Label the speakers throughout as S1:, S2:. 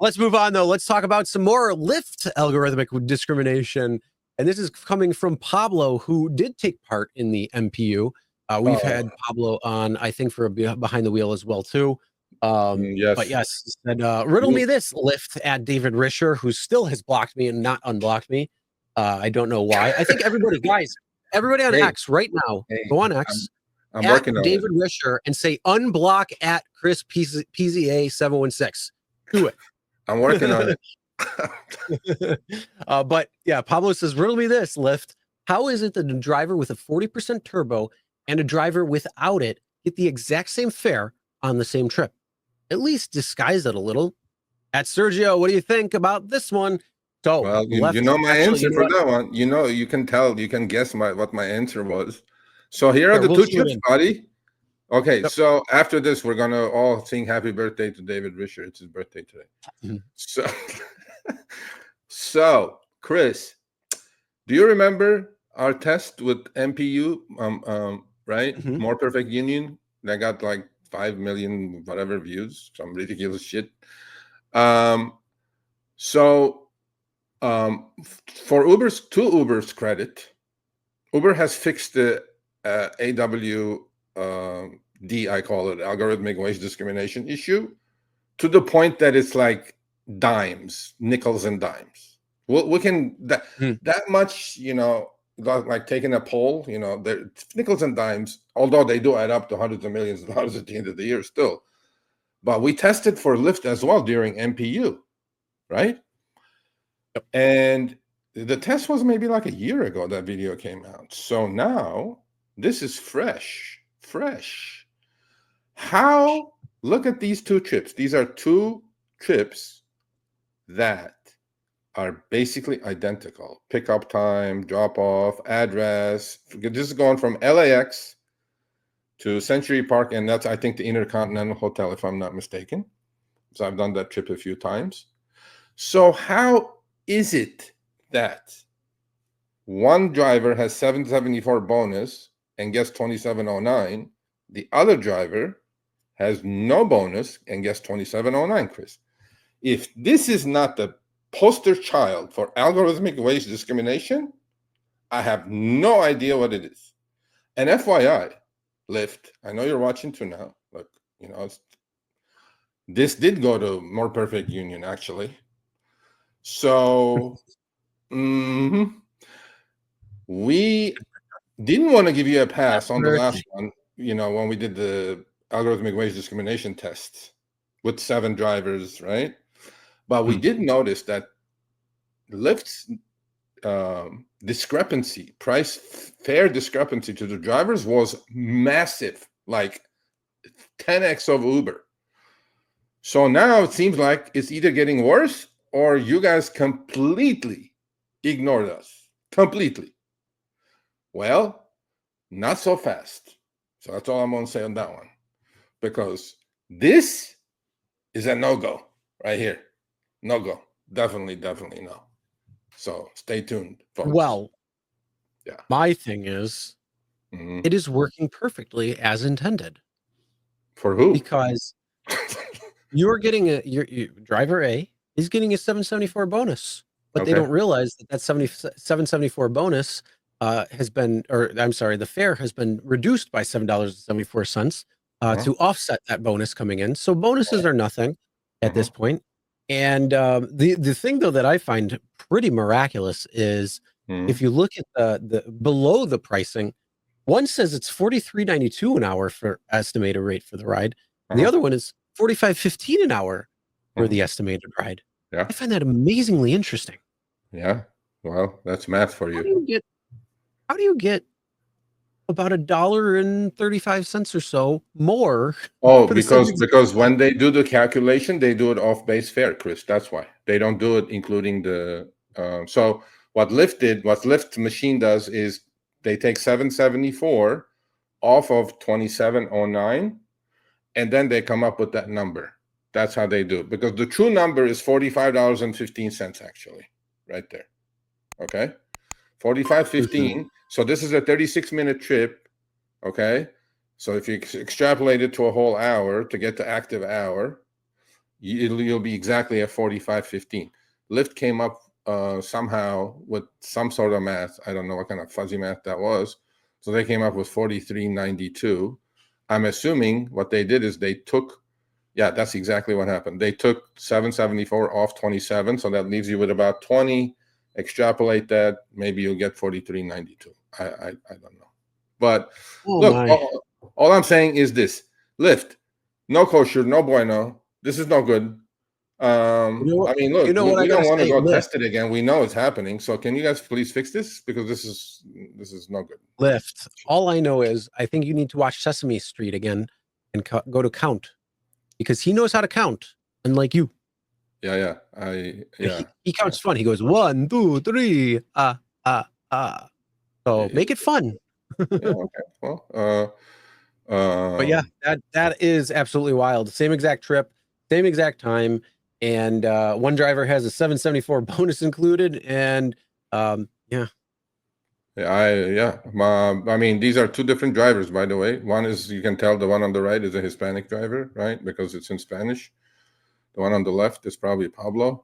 S1: Let's move on, though. Let's talk about some more Lyft algorithmic discrimination. And this is coming from Pablo, who did take part in the MPU. We've had Pablo on, I think, for behind the wheel as well, too.
S2: Yes.
S1: But yes, and riddle me this, Lyft at David Risher, who still has blocked me and not unblocked me. I don't know why. I think everybody, guys, everybody on X right now, go on X.
S2: I'm
S1: at
S2: working on
S1: David
S2: it.
S1: Risher and say unblock at Chris PZA 716. Do it.
S2: I'm working on
S1: it. But yeah, Pablo says, riddle me this, Lyft. How is it that a driver with a 40% turbo and a driver without it get the exact same fare on the same trip? At least disguise it a little. At Sergio, what do you think about this one? So,
S2: well, you know my answer for that one. You know, you can tell, you can guess what my answer was. So here are the two trips, buddy. Okay, so after this, we're gonna all sing happy birthday to David Risher. It's his birthday today. So Chris, do you remember our test with MPU? Right? More Perfect Union that got like 5 million whatever views, some ridiculous shit. For Uber's credit, Uber has fixed the AWD, I call it, algorithmic wage discrimination issue, to the point that it's like dimes, nickels and dimes. We can that much, you know, like taking a poll, you know, nickels and dimes, although they do add up to hundreds of millions of dollars at the end of the year still. But we tested for Lyft as well during MPU, right? Yep. And the test was maybe like a year ago that video came out. So now this is fresh. How? Look at these two trips. These are two trips that are basically identical. Pickup time, drop off, address. This is going from LAX to Century Park, and that's, I think, the Intercontinental Hotel, if I'm not mistaken. So I've done that trip a few times. So how is it that one driver has 774 bonus and gets 2709, the other driver has no bonus and gets 2709, Chris? If this is not the poster child for algorithmic wage discrimination, I have no idea what it is. And FYI, Lyft, I know you're watching too now. Look, you know, this did go to More Perfect Union, actually. So we didn't want to give you a pass on the last one, you know, when we did the algorithmic wage discrimination test with 7 drivers, right? But we did notice that Lyft's discrepancy, fare discrepancy to the drivers was massive, like 10x of Uber. So now it seems like it's either getting worse or you guys completely ignored us. Completely. Well, not so fast. So that's all I'm going to say on that one. Because this is a no-go right here. No-go. Definitely no. So stay tuned, folks.
S1: Well, yeah. My thing is, it is working perfectly as intended.
S2: For who?
S1: Because you're getting your driver A is getting a 774 bonus, but they don't realize that 774 bonus has been, or I'm sorry, the fare has been reduced by $7.74 to offset that bonus coming in. So bonuses are nothing at this point. And the thing, though, that I find pretty miraculous is if you look at the below the pricing, one says it's $43.92 an hour for estimated rate for the ride. And the other one is $45.15 an hour for the estimated ride.
S2: Yeah,
S1: I find that amazingly interesting.
S2: Yeah, well, that's math for you.
S1: How do you get about $1.35 or so more?
S2: Oh, because when they do the calculation, they do it off base fare, Chris. That's why they don't do it including the. So what Lyft machine does is they take 774 off of 2709, and then they come up with that number. That's how they do it, because the true number is $45.15 actually, right there. Okay, $45.15. So this is a 36-minute trip. Okay, so if you extrapolate it to a whole hour to get to active hour, you'll be exactly at 45.15. Lyft came up somehow with some sort of math. I don't know what kind of fuzzy math that was. So they came up with 43.92. I'm assuming what they did is they took, yeah, that's exactly what happened. They took 774 off 27, so that leaves you with about 20. Extrapolate that, maybe you'll get 43.92. I don't know. But look, all I'm saying is this: Lyft, no kosher, no bueno. This is no good. I mean, look, we don't want to go test it again. We know it's happening. So can you guys please fix this? Because this is no good.
S1: Lyft. All I know is I think you need to watch Sesame Street again and go to count, because he knows how to count, unlike you.
S2: Yeah.
S1: He counts fun. He goes 1, 2, 3. So make it fun.
S2: Yeah, okay. Well,
S1: but yeah, that is absolutely wild. Same exact trip, same exact time, and one driver has a 774 bonus included, and yeah.
S2: I mean, these are two different drivers, by the way. One is, you can tell the one on the right is a Hispanic driver, right? Because it's in Spanish. The one on the left is probably Pablo.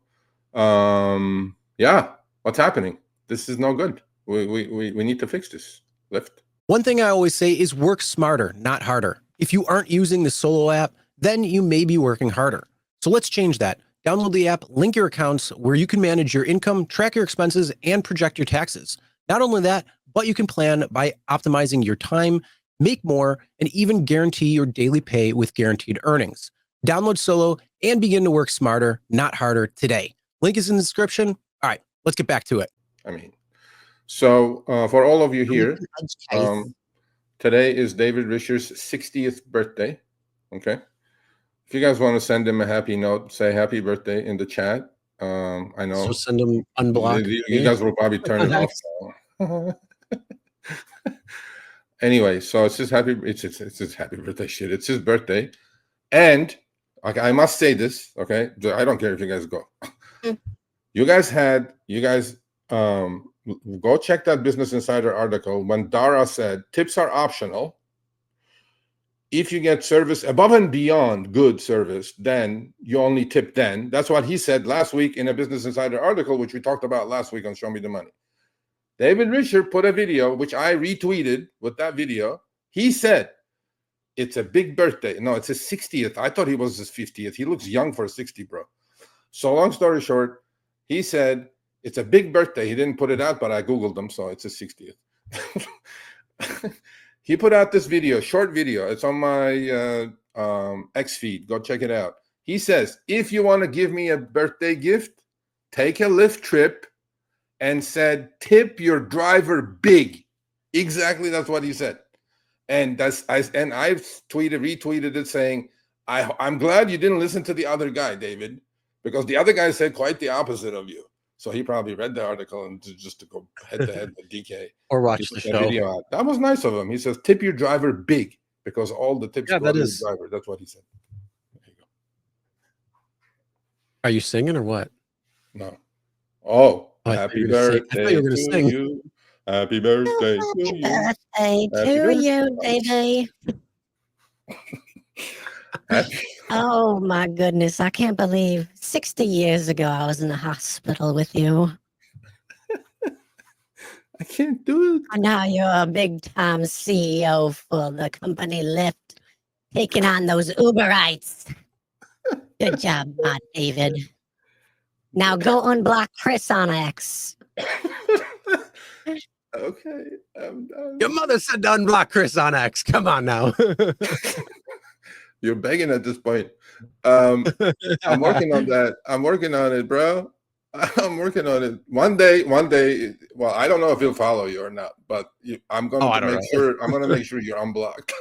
S2: Yeah, what's happening? This is no good. We need to fix this. Lyft.
S3: One thing I always say is work smarter, not harder. If you aren't using the Solo app, then you may be working harder. So let's change that. Download the app, link your accounts where you can manage your income, track your expenses, and project your taxes. Not only that, but you can plan by optimizing your time, make more, and even guarantee your daily pay with guaranteed earnings. Download Solo and begin to work smarter, not harder today. Link is in the description. All right, let's get back to it.
S2: I mean, so for all of you here, today is David Risher's 60th birthday. Okay. If you guys want to send him a happy note, say happy birthday in the chat. I know.
S1: So send him unblock.
S2: You guys will probably turn it off now. Anyway, so it's his happy birthday shit. It's his birthday. And I must say this, okay? I don't care if you guys go. You guys go check that Business Insider article when Dara said tips are optional. If you get service above and beyond good service, then you only tip then. That's what he said last week in a Business Insider article, which we talked about last week on Show Me the Money. David Risher put a video, which I retweeted with that video. He said, it's a big birthday. No, it's his 60th. I thought he was his 50th. He looks young for 60, bro. So long story short, he said, it's a big birthday. He didn't put it out, but I Googled him, so it's his 60th. He put out this video, short video. It's on my X feed. Go check it out. He says, if you want to give me a birthday gift, take a Lyft trip, and said, tip your driver big. Exactly, that's what he said. And I've retweeted it saying, I'm glad you didn't listen to the other guy, David, because the other guy said quite the opposite of you. So he probably read the article and just to go head to head with DK
S1: or watch the show.
S2: Video out. That was nice of him. He says, tip your driver big, because all the tips go to the driver. That's what he said. There you go.
S1: Are you singing or what?
S2: No. Oh, happy birthday to you. Happy birthday to you.
S4: Happy birthday to you, baby. Oh my goodness, I can't believe 60 years ago I was in the hospital with you.
S2: I can't do it.
S4: And now you're a big time CEO for the company Lyft, taking on those Uberites. Good job, David. Now go unblock Chris on X.
S2: Okay.
S1: Your mother said to unblock Chris on X. Come on now.
S2: You're begging at this point. I'm working on that. I'm working on it, bro. I'm working on it. One day. Well, I don't know if he'll follow you or not, but I'm going to make sure. I'm going to make sure you're unblocked.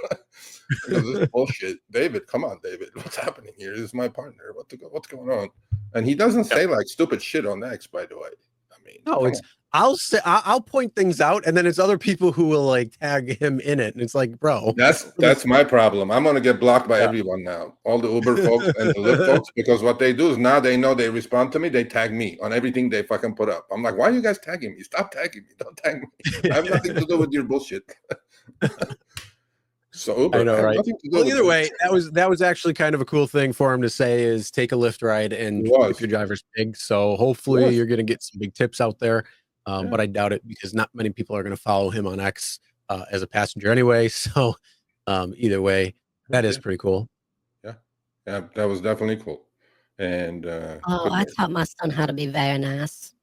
S2: Because this is bullshit. David, come on, David. What's happening here? This is my partner. What's going on? And he doesn't say like stupid shit on X, by the way. I mean,
S1: no, it's. I'll point things out, and then it's other people who will like tag him in it, and it's like, bro,
S2: that's my problem. I'm gonna get blocked by everyone now, all the Uber folks and the Lyft folks, because what they do is now they know they respond to me, they tag me on everything they fucking put up. I'm like, why are you guys tagging me? Stop tagging me. Don't tag me. I have nothing to do with your bullshit. So Uber,
S1: I know,
S2: had
S1: right?
S2: nothing to do
S1: Well,
S2: with
S1: either
S2: it.
S1: way, that was actually kind of a cool thing for him to say is take a Lyft ride and
S2: It was.
S1: tip your drivers big. So hopefully
S2: was.
S1: you're going to get some big tips out there.
S2: Yeah.
S1: But I doubt it because not many people are going to follow him on X as a passenger anyway. So either way, that is pretty cool.
S2: Yeah, that was definitely cool. And
S4: Oh, I taught my son how to be very nice.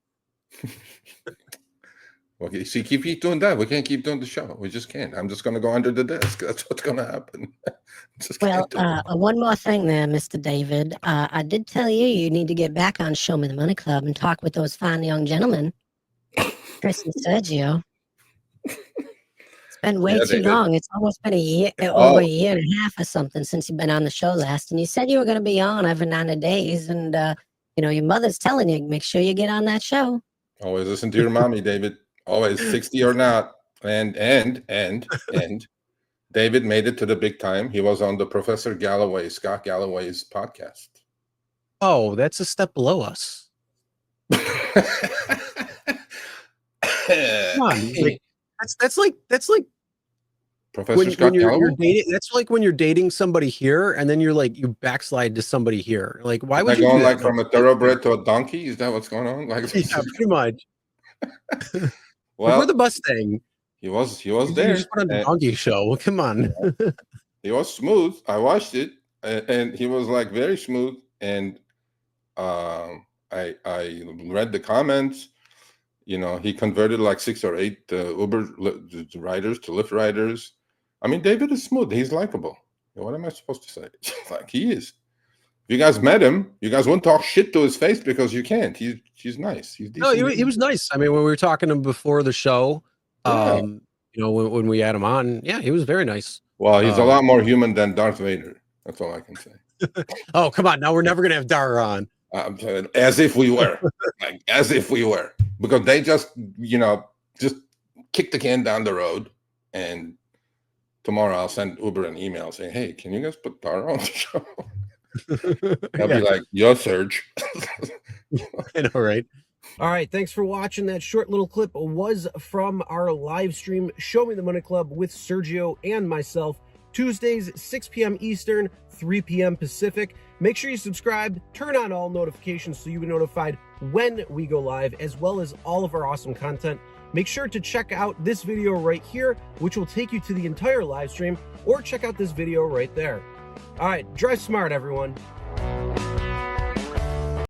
S2: okay, see, keep doing that. We can't keep doing the show. We just can't. I'm just going to go under the desk. That's what's going to happen. Just
S4: Well,
S2: can't do it.
S4: one more thing there, Mr. David. I did tell you need to get back on Show Me the Money Club and talk with those fine young gentlemen, Chris and Sergio. It's been way too long. It's almost been a year, over a year and a half or something since you've been on the show last. And you said you were going to be on every 90 days. And, your mother's telling you, make sure you get on that show.
S2: Always listen to your mommy, David. Always 60 or not. And David made it to the big time. He was on the Scott Galloway's podcast.
S1: Oh, that's a step below us. Come on, like, that's like
S2: Professor Scott
S1: you're
S2: Galloway?
S1: dating. That's like when you're dating somebody here, and then you're like you backslide to somebody here. Like, why would
S2: Is
S1: you
S2: that
S1: do
S2: going
S1: that?
S2: like from a thoroughbred to a donkey? Is that what's going on? Like,
S1: Yeah, pretty much.
S2: well,
S1: we're the Mustang.
S2: he was
S1: You
S2: there.
S1: just put on the donkey show. Well, come on.
S2: He was smooth. I watched it, and he was like very smooth. And I read the comments. He converted like 6 or 8 Uber riders to Lyft riders. I mean, David is smooth. He's likable. What am I supposed to say? Like, he is. If you guys met him, you guys wouldn't talk shit to his face because you can't. He's nice. He's decent.
S1: No, he was nice. I mean, when we were talking to him before the show, when we had him on, yeah, he was very nice.
S2: Well, he's a lot more human than Darth Vader. That's all I can say.
S1: Oh, come on. Now we're never going to have Dar on.
S2: I'm saying, as if we were. Like, as if we were. Because they just kick the can down the road. And tomorrow I'll send Uber an email saying, hey, can you guys put Dar on the show? I'll be like, yo, Serge.
S1: I know, right?
S3: All right, thanks for watching. That short little clip was from our live stream, Show Me the Money Club with Sergio and myself, Tuesdays, 6 p.m. Eastern, 3 p.m. Pacific. Make sure you subscribe, turn on all notifications so you'll be notified when we go live, as well as all of our awesome content. Make sure to check out this video right here, which will take you to the entire live stream, or check out this video right there. All right, drive smart, everyone.